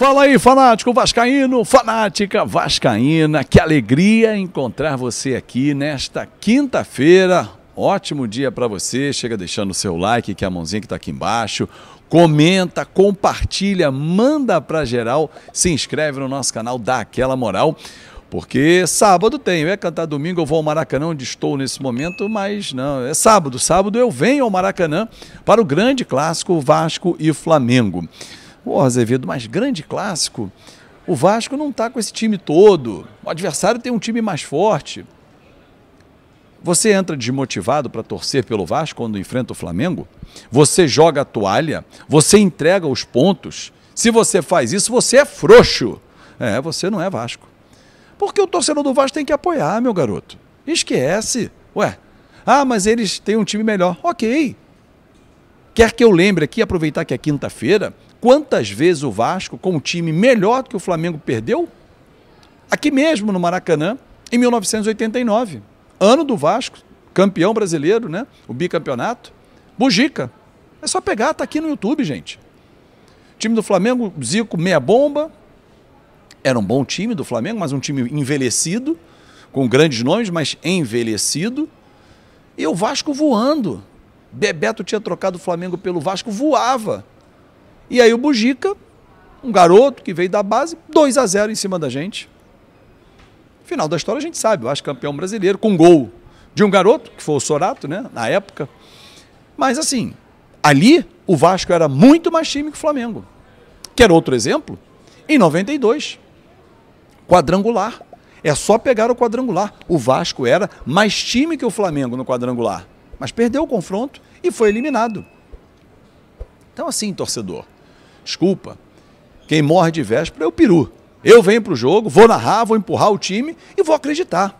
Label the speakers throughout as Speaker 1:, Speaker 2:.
Speaker 1: Fala aí, fanático vascaíno, fanática vascaína, que alegria encontrar você aqui nesta quinta-feira. Ótimo dia para você, chega deixando o seu like, que é a mãozinha que está aqui embaixo, comenta, compartilha, manda para geral, se inscreve no nosso canal, dá aquela moral, porque sábado tem, eu ia cantar domingo, eu vou ao Maracanã, onde estou nesse momento, mas não, é sábado eu venho ao Maracanã para o grande clássico Vasco e Flamengo. Pô, Azevedo, mas grande clássico, o Vasco não está com esse time todo, o adversário tem um time mais forte. Você entra desmotivado para torcer pelo Vasco quando enfrenta o Flamengo? Você joga a toalha? Você entrega os pontos? Se você faz isso, você é frouxo. Você não é Vasco. Porque o torcedor do Vasco tem que apoiar, meu garoto. Esquece. Ué, mas eles têm um time melhor. Ok. Quer que eu lembre aqui, aproveitar que é quinta-feira, quantas vezes o Vasco, com um time melhor do que o Flamengo, perdeu? Aqui mesmo, no Maracanã, em 1989. Ano do Vasco, campeão brasileiro, né? O bicampeonato. Bugica. É só pegar, tá aqui no YouTube, gente. Time do Flamengo, Zico, meia bomba. Era um bom time do Flamengo, mas um time envelhecido, com grandes nomes, mas envelhecido. E o Vasco voando. Bebeto tinha trocado o Flamengo pelo Vasco, voava. E aí o Bugica, um garoto que veio da base, 2-0 em cima da gente. Final da história a gente sabe, o Vasco campeão brasileiro, com gol de um garoto, que foi o Sorato, né, na época. Mas assim, ali o Vasco era muito mais time que o Flamengo. Quer outro exemplo? Em 92, quadrangular. É só pegar o quadrangular. O Vasco era mais time que o Flamengo no quadrangular. Mas perdeu o confronto e foi eliminado. Então assim, torcedor, desculpa, quem morre de véspera é o peru. Eu venho para o jogo, vou narrar, vou empurrar o time e vou acreditar.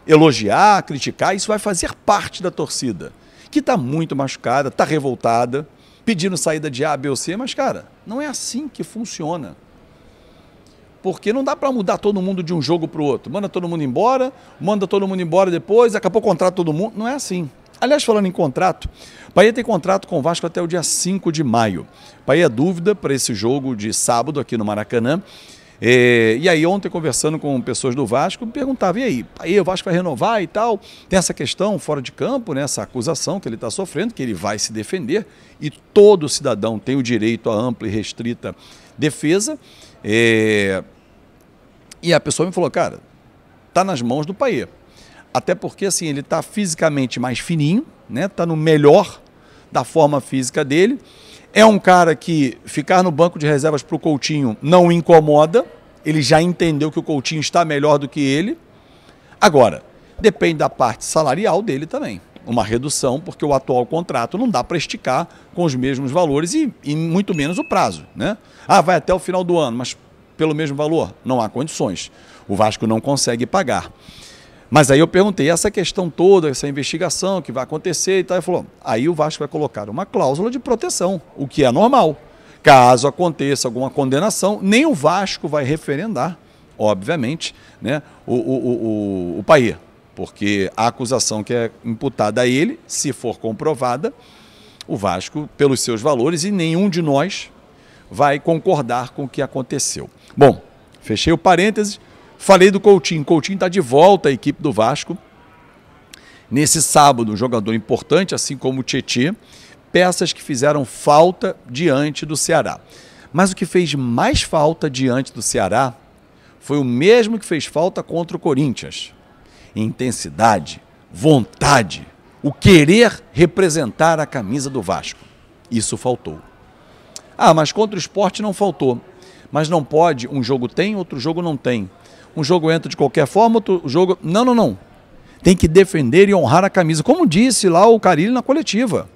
Speaker 1: Elogiar, criticar, isso vai fazer parte da torcida, que está muito machucada, está revoltada, pedindo saída de A, B ou C, mas, cara, não é assim que funciona. Porque não dá para mudar todo mundo de um jogo para o outro. Manda todo mundo embora depois, acabou o contrato todo mundo. Não é assim. Aliás, falando em contrato, Payet tem contrato com o Vasco até o dia 5 de maio. Payet é dúvida para esse jogo de sábado aqui no Maracanã. E aí ontem, conversando com pessoas do Vasco, perguntava, e aí, o Vasco vai renovar e tal? Tem essa questão fora de campo, né, essa acusação que ele está sofrendo, que ele vai se defender, e todo cidadão tem o direito à ampla e restrita defesa. E a pessoa me falou, cara, tá nas mãos do Payet. Até porque assim, ele está fisicamente mais fininho, né? Tá no melhor da forma física dele. É um cara que ficar no banco de reservas para o Coutinho não incomoda. Ele já entendeu que o Coutinho está melhor do que ele. Agora, depende da parte salarial dele também. Uma redução, porque o atual contrato não dá para esticar com os mesmos valores e muito menos o prazo, né? Vai até o final do ano, mas pelo mesmo valor? Não há condições. O Vasco não consegue pagar. Mas aí eu perguntei, essa questão toda, essa investigação que vai acontecer e tal, ele falou, aí o Vasco vai colocar uma cláusula de proteção, o que é normal. Caso aconteça alguma condenação, nem o Vasco vai referendar, obviamente, né, o Payet, porque a acusação que é imputada a ele, se for comprovada, o Vasco, pelos seus valores, e nenhum de nós vai concordar com o que aconteceu. Bom, fechei o parênteses. Falei do Coutinho. Coutinho está de volta à equipe do Vasco. Nesse sábado, um jogador importante, assim como o Tietê, peças que fizeram falta diante do Ceará. Mas o que fez mais falta diante do Ceará foi o mesmo que fez falta contra o Corinthians. Intensidade, vontade, o querer representar a camisa do Vasco. Isso faltou. Mas contra o Sport não faltou. Mas não pode, um jogo tem, outro jogo não tem. Um jogo entra de qualquer forma, outro jogo... Não. Tem que defender e honrar a camisa. Como disse lá o Carille na coletiva,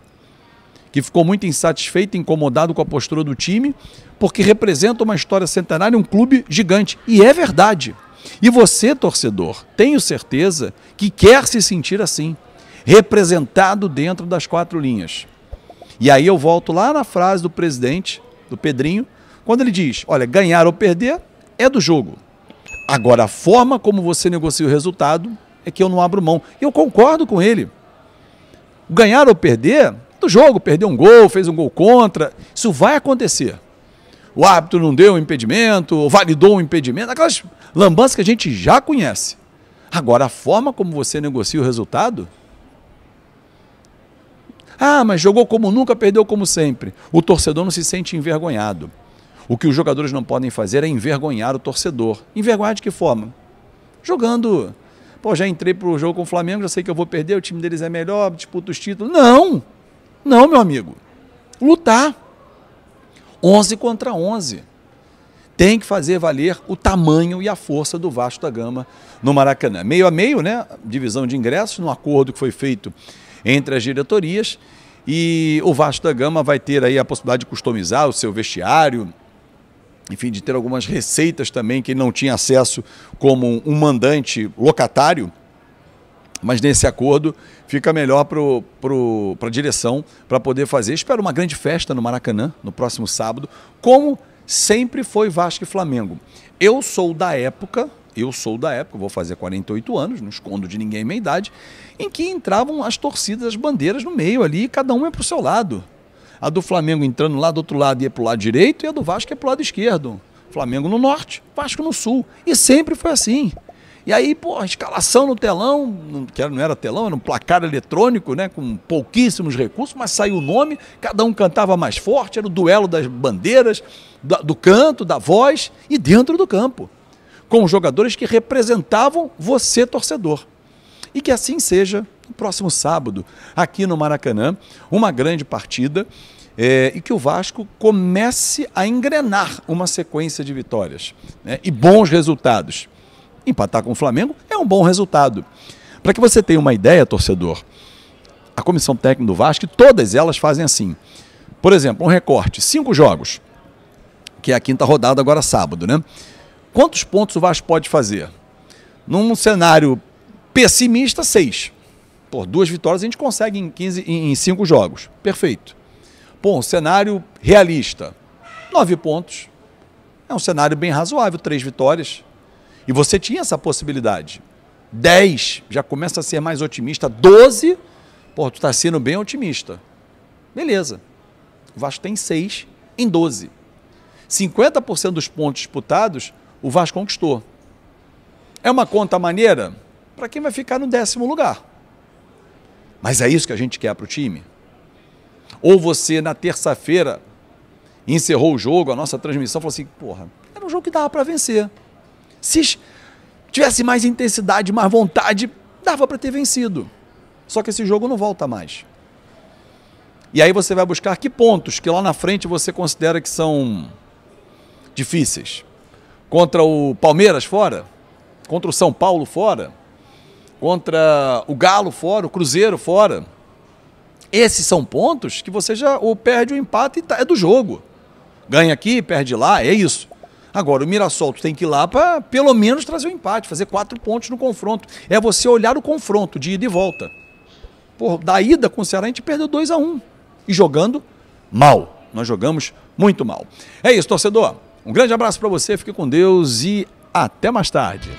Speaker 1: que ficou muito insatisfeito, incomodado com a postura do time, porque representa uma história centenária, um clube gigante. E é verdade. E você, torcedor, tenho certeza que quer se sentir assim, representado dentro das quatro linhas. E aí eu volto lá na frase do presidente, do Pedrinho, quando ele diz, olha, ganhar ou perder é do jogo. Agora, a forma como você negocia o resultado é que eu não abro mão. E eu concordo com ele. Ganhar ou perder, do jogo, perder um gol, fez um gol contra, isso vai acontecer. o árbitro não deu o impedimento, validou o impedimento, aquelas lambanças que a gente já conhece. Agora, a forma como você negocia o resultado... Ah, mas jogou como nunca, perdeu como sempre. O torcedor não se sente envergonhado. O que os jogadores não podem fazer é envergonhar o torcedor. Envergonhar de que forma? Jogando... Pô, já entrei pro jogo com o Flamengo, já sei que eu vou perder, o time deles é melhor, disputa os títulos. Não! Não, meu amigo. Lutar. 11 contra 11. Tem que fazer valer o tamanho e a força do Vasco da Gama no Maracanã. Meio a meio, né? Divisão de ingressos, no acordo que foi feito entre as diretorias, e o Vasco da Gama vai ter aí a possibilidade de customizar o seu vestiário, enfim, de ter algumas receitas também que ele não tinha acesso como um mandante locatário, mas nesse acordo fica melhor para a direção para poder fazer. Espero uma grande festa no Maracanã, no próximo sábado, como sempre foi Vasco e Flamengo. Eu sou da época, vou fazer 48 anos, não escondo de ninguém a minha idade, em que entravam as torcidas, as bandeiras no meio ali, cada uma é para o seu lado. A do Flamengo entrando lá do outro lado ia para o lado direito e a do Vasco ia para o lado esquerdo. Flamengo no norte, Vasco no sul. E sempre foi assim. E aí, pô, a escalação no telão, que não era telão, era um placar eletrônico, né, com pouquíssimos recursos, mas saiu o nome, cada um cantava mais forte, era o duelo das bandeiras, do canto, da voz e dentro do campo, com jogadores que representavam você, torcedor. E que assim seja no próximo sábado, aqui no Maracanã, uma grande partida, e que o Vasco comece a engrenar uma sequência de vitórias, né, e bons resultados. Empatar com o Flamengo é um bom resultado. Para que você tenha uma ideia, torcedor, a comissão técnica do Vasco, todas elas fazem assim. Por exemplo, um recorte, 5 jogos, que é a 5ª rodada agora sábado, né? Quantos pontos o Vasco pode fazer? Num cenário pessimista, 6. Por 2 vitórias a gente consegue em 5 jogos. Perfeito. Pô, um cenário realista, 9 pontos. É um cenário bem razoável, 3 vitórias. E você tinha essa possibilidade. 10, já começa a ser mais otimista. 12, pô, tu está sendo bem otimista. Beleza. O Vasco tem 6 em 12. 50% dos pontos disputados, o Vasco conquistou. É uma conta maneira para quem vai ficar no 10º lugar. Mas é isso que a gente quer para o time? Ou você, na terça-feira, encerrou o jogo, a nossa transmissão, falou assim, porra, era um jogo que dava para vencer. Se tivesse mais intensidade, mais vontade, dava para ter vencido. Só que esse jogo não volta mais. E aí você vai buscar que pontos que lá na frente você considera que são difíceis. Contra o Palmeiras fora, contra o São Paulo fora, contra o Galo fora, o Cruzeiro fora. Esses são pontos que você já ou perde o empate e é do jogo. Ganha aqui, perde lá, é isso. Agora, o Mirassol tem que ir lá para, pelo menos, trazer o empate, fazer 4 pontos no confronto. É você olhar o confronto de ida e volta. Pô, da ida com o Ceará, a gente perdeu 2-1. E jogando mal. Nós jogamos muito mal. É isso, torcedor. Um grande abraço para você, fique com Deus e até mais tarde.